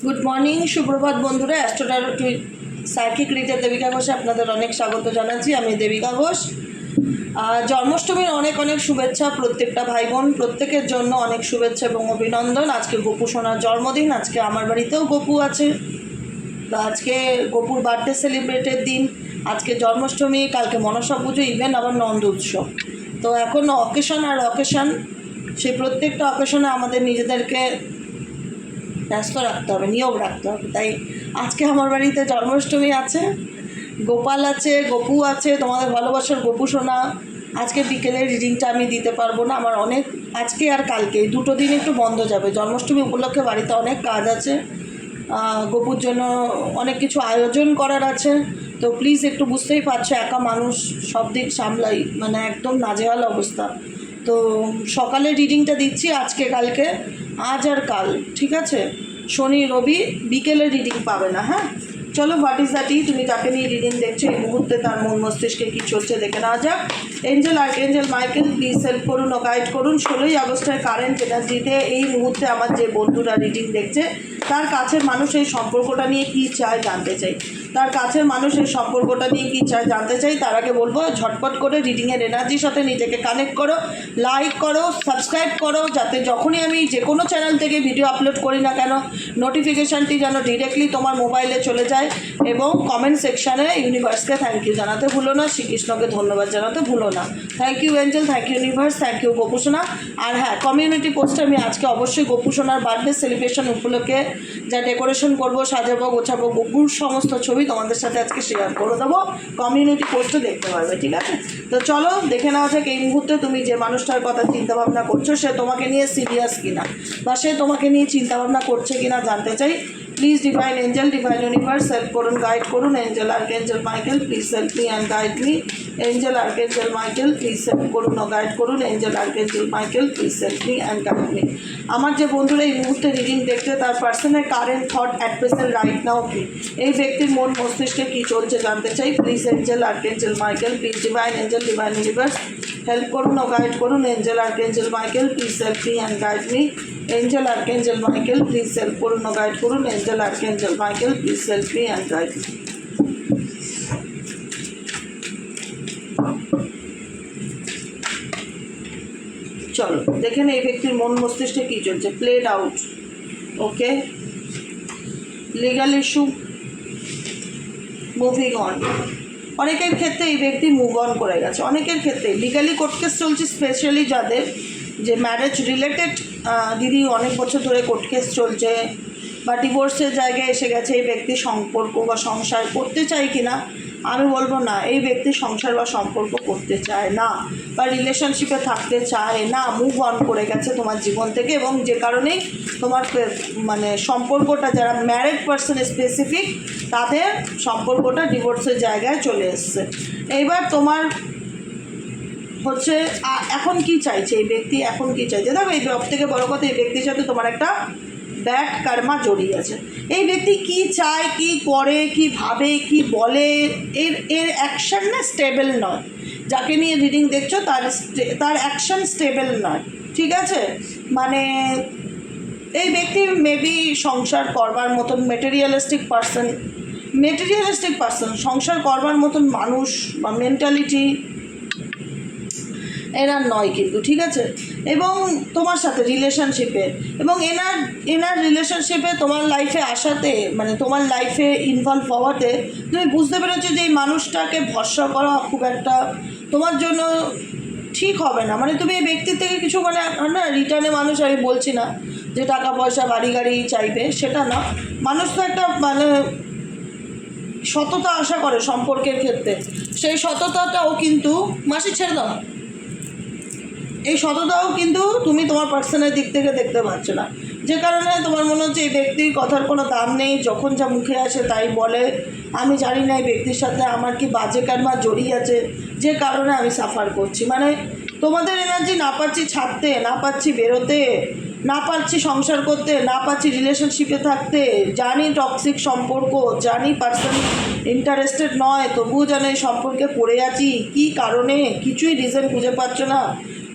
Good morning, সুপ্রভাত বন্ধুরা। অ্যাস্ট্রোটারো psychic reader Devika ঘোষে আপনাদের অনেক স্বাগত জানাচ্ছি। আমি দেবিকা ঘোষ। জন্মাষ্টমীর অনেক অনেক শুভেচ্ছা প্রত্যেকটা ভাই বোন প্রত্যেকের জন্য, অনেক শুভেচ্ছা এবং অভিনন্দন। আজকে গোপু সোনার জন্মদিন, আজকে আমার বাড়িতেও গোপু আছে। তো আজকে গোপুর বার্থডে সেলিব্রেটের দিন, আজকে জন্মাষ্টমী, কালকে মনসা পুজো, ইভেন আবার নন্দ উৎসব। তো এখন অকেশন আর অকেশন, সেই প্রত্যেকটা অকেশনে আমাদের নিজেদেরকে ব্যস্ত রাখতে হবে, নিয়োগ রাখতে হবে। তাই আজকে আমার বাড়িতে জন্মাষ্টমী আছে, গোপাল আছে, গপু আছে, তোমাদের ভালোবাসার গপু সোনা। আজকে বিকেলের রিডিংটা আমি দিতে পারবো না, আমার অনেক আজকে আর কালকে দুটো দিন একটু বন্ধ যাবে। জন্মাষ্টমী উপলক্ষে বাড়িতে অনেক কাজ আছে, গপুর জন্য অনেক কিছু আয়োজন করার আছে। তো প্লিজ একটু বুঝতেই পারছো, একা মানুষ, সব দিক সামলাই, মানে একদম নাজেহাল অবস্থা। তো সকালে রিডিংটা দিচ্ছি আজকে কালকে, আজ আর কাল, ঠিক আছে? শনি রবি বিকেলে রিডিং পাবে না। হ্যাঁ, চলো, হোয়াট ইজ দ্যাট, তুমি যাকে নিয়ে রিডিং দেখছো এই মুহূর্তে তার মন মস্তিষ্কে কী চলছে দেখে নেওয়া যাক। Angel archangel Michael please help করুন ও গাইড করুন। 16ই আগস্টের কারেন্ট এনার্জিতে এই মুহূর্তে আমার যে বন্ধুরা রিডিং দেখছে, তার কাছের মানুষ এই সম্পর্কটা নিয়ে কী চায় জানতে চাই। তার কাছের মানুষ এই সম্পর্কটা নিয়ে কী চায় জানতে চাই। তার আগে বলবো, ঝটপট করে রিডিংয়ের এনার্জির সাথে নিজেকে কানেক্ট করো, লাইক করো, সাবস্ক্রাইব করো, যাতে যখনই আমি যে কোনো চ্যানেল থেকে ভিডিও আপলোড করি না কেন নোটিফিকেশানটি যেন ডিরেক্টলি তোমার মোবাইলে চলে যায়। এবং কমেন্ট সেকশানে ইউনিভার্সকে থ্যাংক ইউ জানাতে ভুলো না, শ্রীকৃষ্ণকে ধন্যবাদ জানাতে ভুলো না। Thank you angel, thank you universe, thank you Gopusona. আর হ্যাঁ, কমিউনিটি পোস্টে আমি আজকে অবশ্যই গোপুসোনার বার্থডে সেলিব্রেশন উপলক্ষে যা ডেকোরেশন করবো, সাজাবো গোছাবো, গোপুর সমস্ত ছবি তোমাদের সাথে আজকে শেয়ার করে দেবো, কমিউনিটি পোস্টে দেখতে পারবে, ঠিক আছে? তো চলো দেখে নেওয়া যাক এই মুহূর্তে তুমি যে মানুষটার কথা চিন্তাভাবনা করছো সে তোমাকে নিয়ে সিরিয়াস কিনা, বা সে তোমাকে নিয়ে চিন্তাভাবনা করছে কিনা জানতে চাই। Please divine angel, divine universe help করুন, গাইড করুন। Angel archangel Michael please help me and guide me. Angel archangel Michael please help করুন ও গাইড করুন। Angel archangel Michael please help me and guide me. আমার যে বন্ধুরা এই মুহূর্তে রিডিং দেখতে, তার পার্সনের current thought at present right now কি, এই ব্যক্তির মন মস্তিষ্কে কী চলছে জানতে চাই। Please angel archangel Michael please divine angel, divine universe help করুন ও গাইড করুন। Angel archangel Michael please help me and guide me. Angel archangel Michael please help করুন ও গাইড করুন। Angel archangel Michael please help me and guide me. চলো দেখে এই ব্যক্তির মন মস্তিষ্কে কী চলছে। Played out, okay. Legal issue, moving on. অনেকের ক্ষেত্রে এই ব্যক্তি মুভ অন করে গেছে, অনেকের ক্ষেত্রে লিগালি কোর্ট কেস চলছে, স্পেশালি যাদের যে ম্যারেজ রিলেটেড, দিদি অনেক বছর ধরে কোর্ট কেস চলছে বা ডিভোর্সের জায়গায় এসে গেছে। এই ব্যক্তি সম্পর্ক বা সংসার করতে চায় কি না, আমি বলবো না। এই ব্যক্তি সংসার বা সম্পর্ক করতে চায় না, বা রিলেশনশিপে থাকতে চায় না, মুভ অন করে গেছে তোমার জীবন থেকে। এবং যে কারণেই তোমার মানে সম্পর্কটা, যারা ম্যারিড পার্সন স্পেসিফিক, তাদের সম্পর্কটা ডিভোর্সের জায়গায় চলে এসছে। এইবার তোমার হচ্ছে এখন কি চাইছে এই ব্যক্তি, এখন কি চাইছে দেখো। এই সব থেকে বড় কথা, এই ব্যক্তির সাথে তোমার একটা ব্যাড কার্মা জড়িয়ে আছে। এই ব্যক্তি কি চায়, কি করে, কি ভাবে, কি বলে, এর অ্যাকশন না স্টেবল নয়। যাকে নিয়ে রিডিং দেখছো তার অ্যাকশন স্টেবল নয়, ঠিক আছে? মানে এই ব্যক্তি মেবি সংসার করবার মতন মেটেরিয়ালিস্টিক পার্সন, সংসার করবার মতন মানুষ বা মেন্টালিটি এনার নয় কিন্তু, ঠিক আছে? এবং তোমার সাথে রিলেশনশিপে, এবং এনার রিলেশনশিপে তোমার লাইফে আসাতে, মানে তোমার লাইফে ইনভলভ হওয়াতে তুমি বুঝতে পেরেছো যে এই মানুষটাকে ভরসা করা খুব একটা তোমার জন্য ঠিক হবে না। মানে তুমি এই ব্যক্তির থেকে কিছু, মানে না রিটার্নে মানুষ, আমি বলছি না যে টাকা পয়সা বাড়ি গাড়ি চাইবে, সেটা না। মানুষ তো একটা মানে সততা আশা করে সম্পর্কের ক্ষেত্রে, সেই সততাটাও কিন্তু মাসি ছেড়ে দাও, এই সততাও কিন্তু তুমি তোমার পার্সনের দিক থেকে দেখতে পাচ্ছ না। যে কারণে তোমার মনে হচ্ছে এই ব্যক্তির কথার কোনো দাম নেই, যখন যা মুখে আসে তাই বলে। আমি জানি না এই ব্যক্তির সাথে আমার কি বাজে কারমা জড়িয়ে আছে, যে কারণে আমি সাফার করছি। মানে তোমাদের এনার্জি না পাচ্ছি ছাড়তে, না পাচ্ছি বেরোতে, না পারছি সংসার করতে, না পারছি রিলেশনশিপে থাকতে। জানি টক্সিক সম্পর্ক, জানি পার্সন ইন্টারেস্টেড নয়, তবুও যেন এই সম্পর্কে পড়ে আছি। কী কারণে কিছুই রিজন খুঁজে পাচ্ছ না।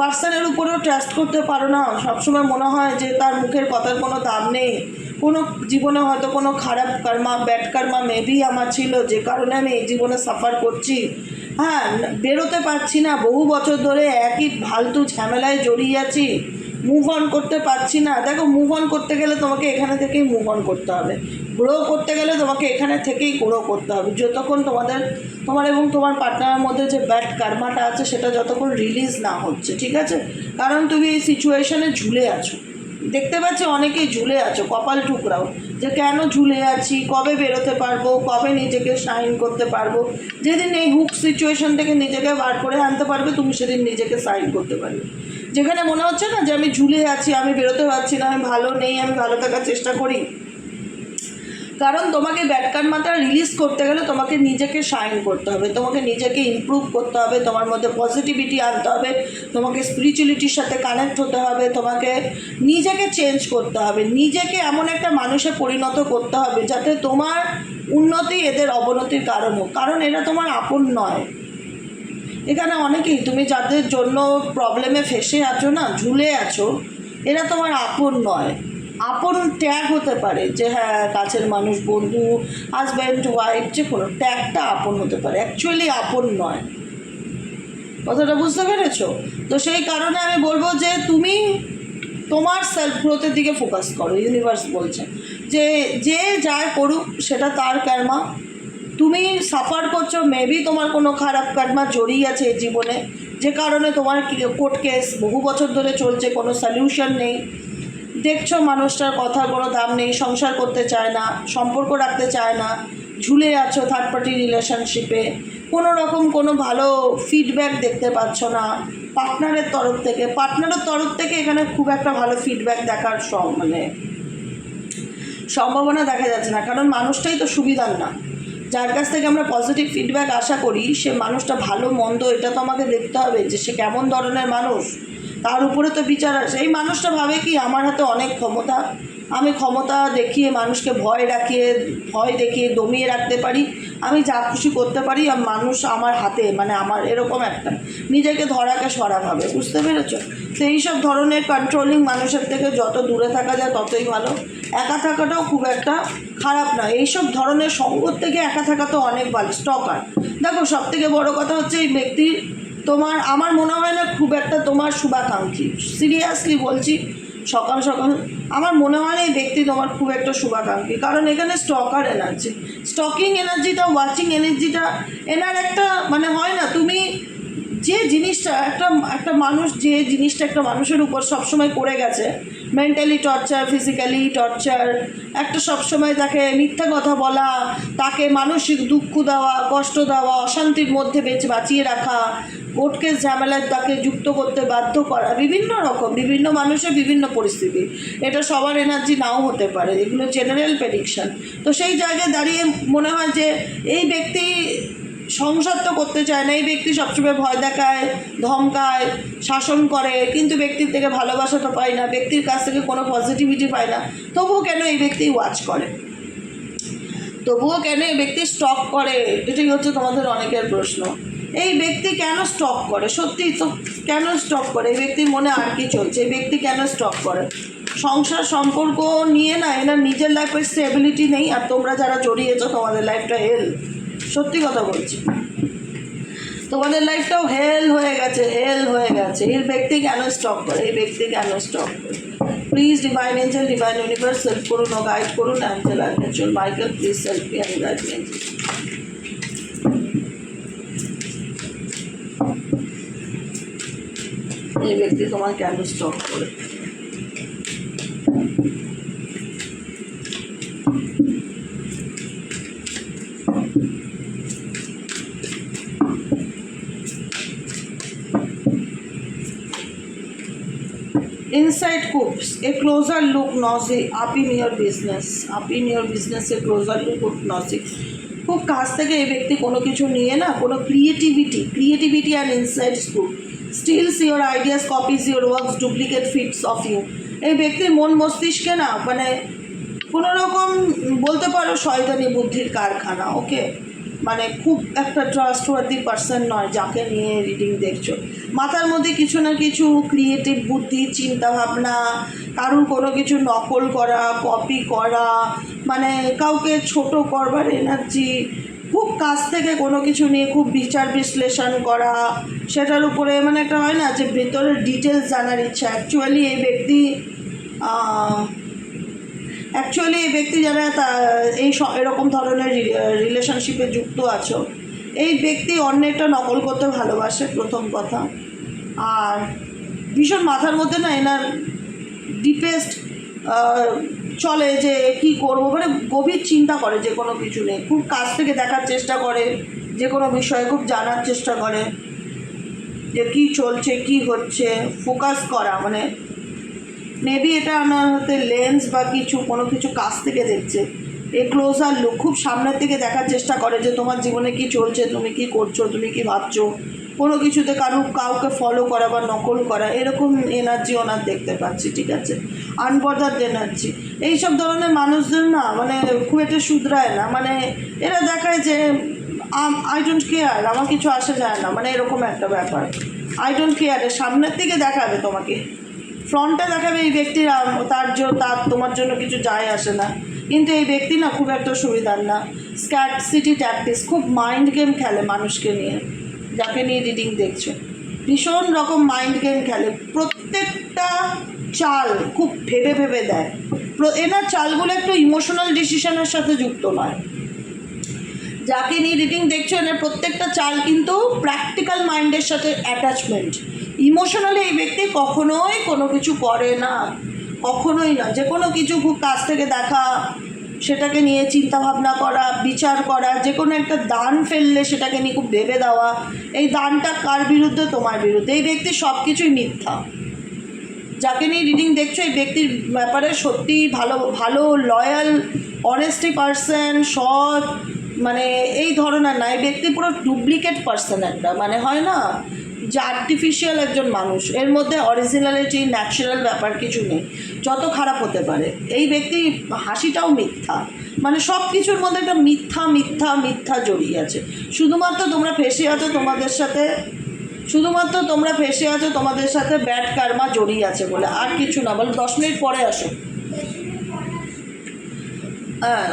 পার্সনের উপরেও ট্রাস্ট করতে পারো না, সবসময় মনে হয় যে তার মুখের কথার কোনো দাম নেই। কোনো জীবনে হয়তো কোনো খারাপ কর্মা, ব্যাড কর্মা মেবি আমার ছিল, যে কারণে আমি এই জীবনে সাফার করছি। হ্যাঁ, বেরোতে পারছি না, বহু বছর ধরে একই ফালতু ঝামেলায় জড়িয়ে আছি, মুভ অন করতে পারছি না। দেখো, মুভ অন করতে গেলে তোমাকে এখানে থেকেই মুভ অন করতে হবে, গ্রো করতে গেলে তোমাকে এখানে থেকেই গ্রো করতে হবে। যতক্ষণ তোমার এবং তোমার পার্টনারের মধ্যে যে ব্যাড কার্মাটা আছে সেটা যতক্ষণ রিলিজ না হচ্ছে, ঠিক আছে? কারণ তুমি এই সিচুয়েশনে ঝুলে আছো, দেখতে পাচ্ছি অনেকেই ঝুলে আছো, কপাল টুকরাও, যে কেন ঝুলে আছি, কবে বেরোতে পারবো, কবে নিজেকে সাইন করতে পারবো। যেদিন এই হুক সিচুয়েশন থেকে নিজেকে বার করে আনতে পারবে, তুমি সেদিন নিজেকে সাইন করতে পারবে। যেখানে মনে হচ্ছে না যে আমি ঝুলে আছি, আমি বেরোতে পারছি না, আমি ভালো নেই, আমি ভালো থাকার চেষ্টা করি, কারণ তোমাকে ব্যাড কার্মাটা রিলিজ করতে গেলে তোমাকে নিজেকে শাইন করতে হবে, তোমাকে নিজেকে ইমপ্রুভ করতে হবে, তোমার মধ্যে পজিটিভিটি আনতে হবে, তোমাকে স্পিরিচুয়ালিটির সাথে কানেক্ট হতে হবে, তোমাকে নিজেকে চেঞ্জ করতে হবে, নিজেকে এমন একটা মানুষে পরিণত করতে হবে যাতে তোমার উন্নতি এদের অবনতির কারণ হোক। কারণ এরা তোমার আপন নয়। এখানে অনেকেই তুমি যাদের জন্য প্রবলেমে ফেসে আছো না, ঝুলে আছো, এরা তোমার আপন নয়। আপন ট্যাগ হতে পারে, যে হ্যাঁ কাছের মানুষ, বন্ধু, হাজব্যান্ড, ওয়াইফ, যে কোনো ট্যাগটা আপন হতে পারে, অ্যাকচুয়ালি আপন নয়। কথাটা বুঝতে পেরেছো? তো সেই কারণে আমি বলবো যে তুমি তোমার সেলফ গ্রোথের দিকে ফোকাস করো। ইউনিভার্স বলছে যে যে যা করুক সেটা তার কর্মা। তুমি সাফার করছো, মেবি তোমার কোনো খারাপ কর্মা জড়িয়ে আছে এই জীবনে, যে কারণে তোমার কোর্ট কেস বহু বছর ধরে চলছে, কোনো সলিউশন নেই। দেখছো মানুষটার কথার কোনো দাম নেই, সংসার করতে চায় না, সম্পর্ক রাখতে চায় না, ঝুলে আছো থার্ড পার্টি রিলেশনশিপে, কোনো রকম কোনো ভালো ফিডব্যাক দেখতে পাচ্ছ না পার্টনারের তরফ থেকে এখানে খুব একটা ভালো ফিডব্যাক দেখার সম্ভাবনা দেখা যাচ্ছে না। কারণ মানুষটাই তো সুবিধার না, যার কাছ থেকে আমরা পজিটিভ ফিডব্যাক আশা করি সে মানুষটা ভালো মন্দ এটা তো আমাকে দেখতে হবে, যে সে কেমন ধরনের মানুষ, তার উপরে তো বিচার আসে। এই মানুষটা ভাবে কি আমার হাতে অনেক ক্ষমতা, আমি ক্ষমতা দেখিয়ে মানুষকে ভয় দেখিয়ে দমিয়ে রাখতে পারি, আমি যা খুশি করতে পারি, আর মানুষ আমার হাতে, মানে আমার এরকম একটা নিজেকে ধরাকে সরা ভাবে। বুঝতে পেরেছো? তো এইসব ধরনের কন্ট্রোলিং মানুষের থেকে যত দূরে থাকা যায় ততই ভালো। একা থাকাটাও খুব একটা খারাপ না, এইসব ধরনের সঙ্গত থেকে একা থাকা তো অনেক ভালো। স্টকার, দেখো সব থেকে বড় কথা হচ্ছে এই ব্যক্তি আমার মনে হয় না খুব একটা তোমার শুভাকাঙ্ক্ষী, সিরিয়াসলি বলছি, সকাল সকাল আমার মনে হয় না এই ব্যক্তি তোমার খুব একটা শুভাকাঙ্ক্ষী। কারণ এখানে স্টকিং এনার্জিটা, ওয়াচিং এনার্জিটা এনার একটা, মানে হয় না, তুমি যে জিনিসটা একটা মানুষ যে জিনিসটা একটা মানুষের উপর সবসময় করে গেছে, মেন্টালি টর্চার, ফিজিক্যালি টর্চার, একটা সবসময় তাকে মিথ্যা কথা বলা, তাকে মানসিক দুঃখ দেওয়া, কষ্ট দেওয়া, অশান্তির মধ্যে বাঁচিয়ে রাখা, কোর্ট কেস ঝামেলায় তাকে যুক্ত করতে বাধ্য করা, বিভিন্ন মানুষের বিভিন্ন পরিস্থিতি, এটা সবার এনার্জি নাও হতে পারে, এগুলো জেনারেল প্রেডিকশন। তো সেই জায়গায় দাঁড়িয়ে মনে হয় যে এই ব্যক্তি সংসার তো করতে চায় না, এই ব্যক্তি সবসময় ভয় দেখায়, ধমকায়, শাসন করে, কিন্তু ব্যক্তির থেকে ভালোবাসা তো পায় না, ব্যক্তির কাছ থেকে কোনো পজিটিভিটি পায় না। তবুও কেন এই ব্যক্তি ওয়াচ করে, তবুও কেন এই ব্যক্তি স্টক করে, এটাই হচ্ছে তোমাদের অনেকের প্রশ্ন। এই ব্যক্তি কেন স্টক করে? সত্যি তো, কেন স্টক করে? এই ব্যক্তির মনে আর কি চলছে? এই ব্যক্তি কেন স্টক করে? সংসার সম্পর্ক নিয়ে না, এনার নিজের লাইফের স্টেবিলিটি নেই, আর তোমরা যারা জড়িয়েছো তোমাদের লাইফটা হেল, সত্যি কথা বলছি, তোমাদের লাইফটাও হেল হয়ে গেছে। এই ব্যক্তি কেন স্টপ করে? Please divine angel, divine universe help করুন ও গাইড করুন। Angel archangel Michael, please help me and guide me. এই ব্যক্তি তোমার কেন স্টপ করে? Inside Coops, a closer look, nosy, up in your business, a closer look, nosy. খুব কাছ থেকে এই ব্যক্তি কোনো কিছু নিয়ে না, কোনো creativity and inside scoop, steals your ideas, copies your works, duplicate fits of you. এই ব্যক্তির মন মস্তিষ্কে না, মানে কোনো রকম বলতে পারো শয়তানি বুদ্ধির কারখানা। ওকে, মানে খুব একটা ট্রাস্টওয়ার্দি পার্সন নয় যাকে নিয়ে রিডিং দেখছো। মাথার মধ্যে কিছু না কিছু ক্রিয়েটিভ বুদ্ধি, চিন্তাভাবনা, কারুর কোনো কিছু নকল করা, কপি করা, মানে কাউকে ছোট করবার এনার্জি, খুব কাছ থেকে কোনো কিছু নিয়ে খুব বিচার বিশ্লেষণ করা, সেটার উপরে মানে একটা হয় না যে ভেতরের ডিটেলস জানার ইচ্ছা। অ্যাকচুয়ালি এই ব্যক্তি যারা এরকম ধরনের রিলেশনশিপে যুক্ত আছো, এই ব্যক্তি অন্যেরটা নকল করতে ভালোবাসে প্রথম কথা। আর ভীষণ মাথার মধ্যে না এনার ডিপেস্ট চলে যে কি করবো, মানে গভীর চিন্তা করে যে কোনো কিছু নেই, খুব কাছ থেকে দেখার চেষ্টা করে, যে কোনো বিষয়ে খুব জানার চেষ্টা করে যে কী চলছে কী হচ্ছে, ফোকাস করা, মানে মেবি এটা আমার হাতে লেন্স বা কিছু কোনো কিছু কাছ থেকে দেখছে, এই ক্লোজার লুক, খুব সামনের থেকে দেখার চেষ্টা করে যে তোমার জীবনে কি চলছে, তুমি কি করছো, তুমি কি ভাবছো, কোনো কিছুতে কাউকে ফলো করা বা নকল করা, এরকম এনার্জি ওনার দেখতে পাচ্ছি। ঠিক আছে, আনবর্ডার এনার্জি। এইসব ধরনের মানুষদের না মানে খুব একটা শুধরায় না, মানে এরা দেখায় যে আই ডোন্ট কেয়ার, আমার কিছু আসে যায় না, মানে এরকম একটা ব্যাপার। আই ডোন্ট কেয়ার সামনের থেকে দেখাবে তোমাকে, ফ্রন্টে দেখাবে এই ব্যক্তির তার তোমার জন্য কিছু যায় আসে না, কিন্তু এই ব্যক্তি না খুব একটা সুবিধার না। স্ক্যারসিটি ট্যাকটিক্স, খুব মাইন্ড গেম খেলে মানুষকে নিয়ে, যাকে নিয়ে রিডিং দেখছো ভীষণ রকম মাইন্ড গেম খেলে, প্রত্যেকটা চাল খুব ভেবে ভেবে দেয়। এনার চালগুলো একটু ইমোশনাল ডিসিশনের সাথে যুক্ত নয়। যাকে নিয়ে রিডিং দেখছো এনার প্রত্যেকটা চাল কিন্তু প্র্যাকটিক্যাল মাইন্ডের সাথে অ্যাটাচমেন্ট। ইমোশনালি এই ব্যক্তি কখনোই কোনো কিছু করে না, কখনোই না। যে কোনো কিছু খুব কাছ থেকে দেখা, সেটাকে নিয়ে চিন্তা ভাবনা করা, বিচার করা, যে কোনো একটা দান ফেললে সেটাকে নিয়ে খুব ভেবে দেওয়া, এই দানটা কার বিরুদ্ধে, তোমার বিরুদ্ধে। এই ব্যক্তির সব কিছুই মিথ্যা। যাকে নিয়ে রিডিং দেখছো এই ব্যক্তির ব্যাপারে সত্যি ভালো লয়াল অনেস্টি পারসন, সৎ, মানে এই ধরনের না। এই ব্যক্তি পুরো ডুপ্লিকেট পারসন একটা, মানে হয় না যে আর্টিফিশিয়াল একজন মানুষ, এর মধ্যে অরিজিনালিটি ন্যাচারাল ব্যাপার কিছু নেই, যত খারাপ হতে পারে। এই ব্যক্তি হাসিটাও মিথ্যা, মানে সব কিছুর মধ্যে একটা মিথ্যা মিথ্যা মিথ্যা জড়িয়ে আছে। শুধুমাত্র তোমরা ফেসে আছো তোমাদের সাথে ব্যাড কার্মা জড়িয়ে আছে বলে, আর কিছু না। বলে 10 মিনিট পরে আসো। হ্যাঁ,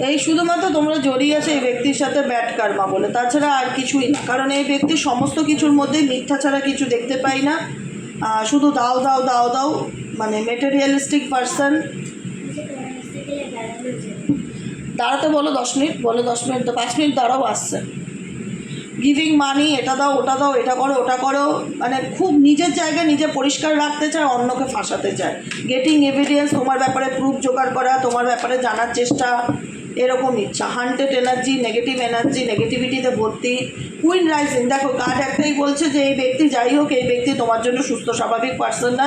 এই শুধুমাত্র তোমরা জড়িয়ে আছে এই ব্যক্তির সাথে ব্যাড কার্মা বলে, তাছাড়া আর কিছুই না। কারণ এই ব্যক্তি সমস্ত কিছুর মধ্যে মিথ্যা ছাড়া কিছু দেখতে পাই না, শুধু দাও দাও দাও দাও, মানে মেটেরিয়ালিস্টিক পারসন। দাঁড়াতে বলো 10 মিনিট, বলে 10 মিনিট, 5 মিনিট দাঁড়াও, আসছে। গিভিং মানি, এটা দাও ওটা দাও, এটা করো ওটা করো, মানে খুব নিজের জায়গায় নিজে পরিষ্কার রাখতে চায়, অন্যকে ফাঁসাতে চায়। গেটিং এভিডেন্স, তোমার ব্যাপারে প্রুফ জোগাড় করা, তোমার ব্যাপারে জানার চেষ্টা, এরকম ইচ্ছা। হান্টেড এনার্জি, নেগেটিভ এনার্জি, নেগেটিভিটিতে ভর্তি। কুইন রাইজিং, দেখো কার্ড একটাই বলছে যে এই ব্যক্তি যাই হোক, এই ব্যক্তি তোমার জন্য সুস্থ স্বাভাবিক পার্সন না।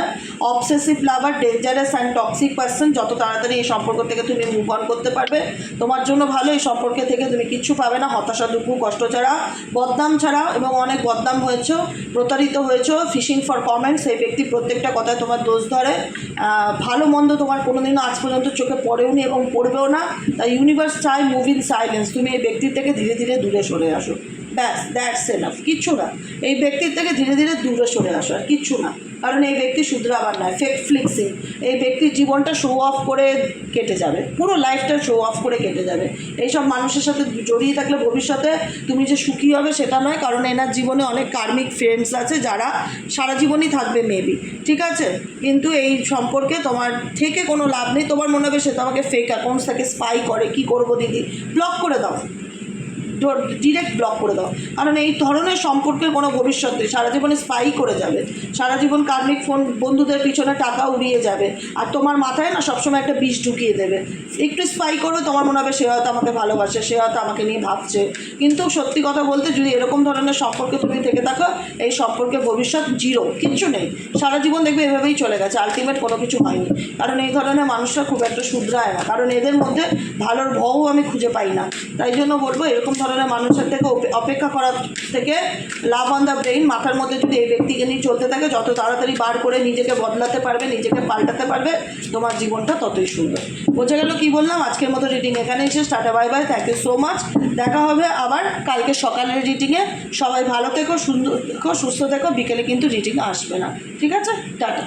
Obsessive lover, dangerous and toxic person. যত তাড়াতাড়ি এই সম্পর্ক থেকে তুমি মুভ অন করতে পারবে তোমার জন্য ভালো। এই সম্পর্কে থেকে তুমি কিচ্ছু পাবে না, হতাশা, দুঃখ, কষ্ট ছাড়া, বদনাম ছাড়া। এবং অনেক বদনাম হয়েছো, প্রতারিত হয়েছো, ফিশিং ফর কমেন্টস। এই ব্যক্তি প্রত্যেকটা কথায় তোমার দোষ ধরে। ভালো মন্দ তোমার কোনোদিনও আজ পর্যন্ত চোখে পড়েওনি এবং পড়বেও না। তাই ইউনিভার্স চাই মুভ ইন সাইলেন্স, তুমি এই ব্যক্তির থেকে ধীরে ধীরে দূরে সরে আসো, ব্যাস, দ্যাটস এনাফ। কিচ্ছু না, এই ব্যক্তির থেকে ধীরে ধীরে দূরে সরে আসো, আর কিচ্ছু না। কারণ এই ব্যক্তি শুধরাবার নয়, ফেক ফ্লিক্সিং। এই ব্যক্তির জীবনটা শো অফ করে কেটে যাবে, পুরো লাইফটা শো অফ করে কেটে যাবে। এইসব মানুষের সাথে জড়িয়ে থাকলে ভবিষ্যতে তুমি যে সুখী হবে সেটা নয়, কারণ এনার জীবনে অনেক কার্মিক ফ্রেন্ডস আছে যারা সারা জীবনই থাকবে মেবি, ঠিক আছে। কিন্তু এই সম্পর্কে তোমার থেকে কোনো লাভ নেই। তোমার মনে হবে সে তো আমাকে ফেক অ্যাকাউন্টস থেকে স্পাই করে, কী করবো দিদি, ব্লক করে দাও, ডিরেক্ট ব্লক করে দাও। কারণ এই ধরনের সম্পর্কের কোনো ভবিষ্যৎ নেই, সারা জীবনে স্পাই করে যাবে, সারা জীবন কার্মিক বন্ধুদের পিছনে টাকা উড়িয়ে যাবে, আর তোমার মাথায় না সবসময় একটা বিষ ঢুকিয়ে দেবে। একটু স্পাই করবে, তোমার মনে হবে সে হয়তো আমাকে ভালোবাসে, সে হয়তো আমাকে নিয়ে ভাবছে। কিন্তু সত্যি কথা বলতে যদি এরকম ধরনের সম্পর্কে তুমি থেকে থাকো, এই সম্পর্কে ভবিষ্যৎ জিরো, কিচ্ছু নেই। সারা জীবন দেখবে এভাবেই চলে গেছে, আলটিমেট কোনো কিছু হয়নি। কারণ এই ধরনের মানুষরা খুব একটা শুধরায় না, কারণ এদের মধ্যে ভালোর ভও আমি খুঁজে পাই না। তাই জন্য বলবো এরকম ধরনের মানুষের থেকে অপেক্ষা করার থেকে লাভ অন দ্য ব্রেইন। মাথার মধ্যে যদি এই ব্যক্তিকে নিয়ে চলতে থাকে, যত তাড়াতাড়ি বার করে নিজেকে বদলাতে পারবে, নিজেকে পাল্টাতে পারবে, তোমার জীবনটা ততই সুন্দর। বোঝা গেল কি বললাম? আজকের মতো রিডিং এখানেই শেষ। Tata, bye bye, thank you so much. দেখা হবে আবার কালকে সকালের রিডিংয়ে। সবাই ভালো থেকো, সুন্দর থেকো, সুস্থ থেকো। বিকেলে কিন্তু রিডিং আসবে না, ঠিক আছে? টাটা।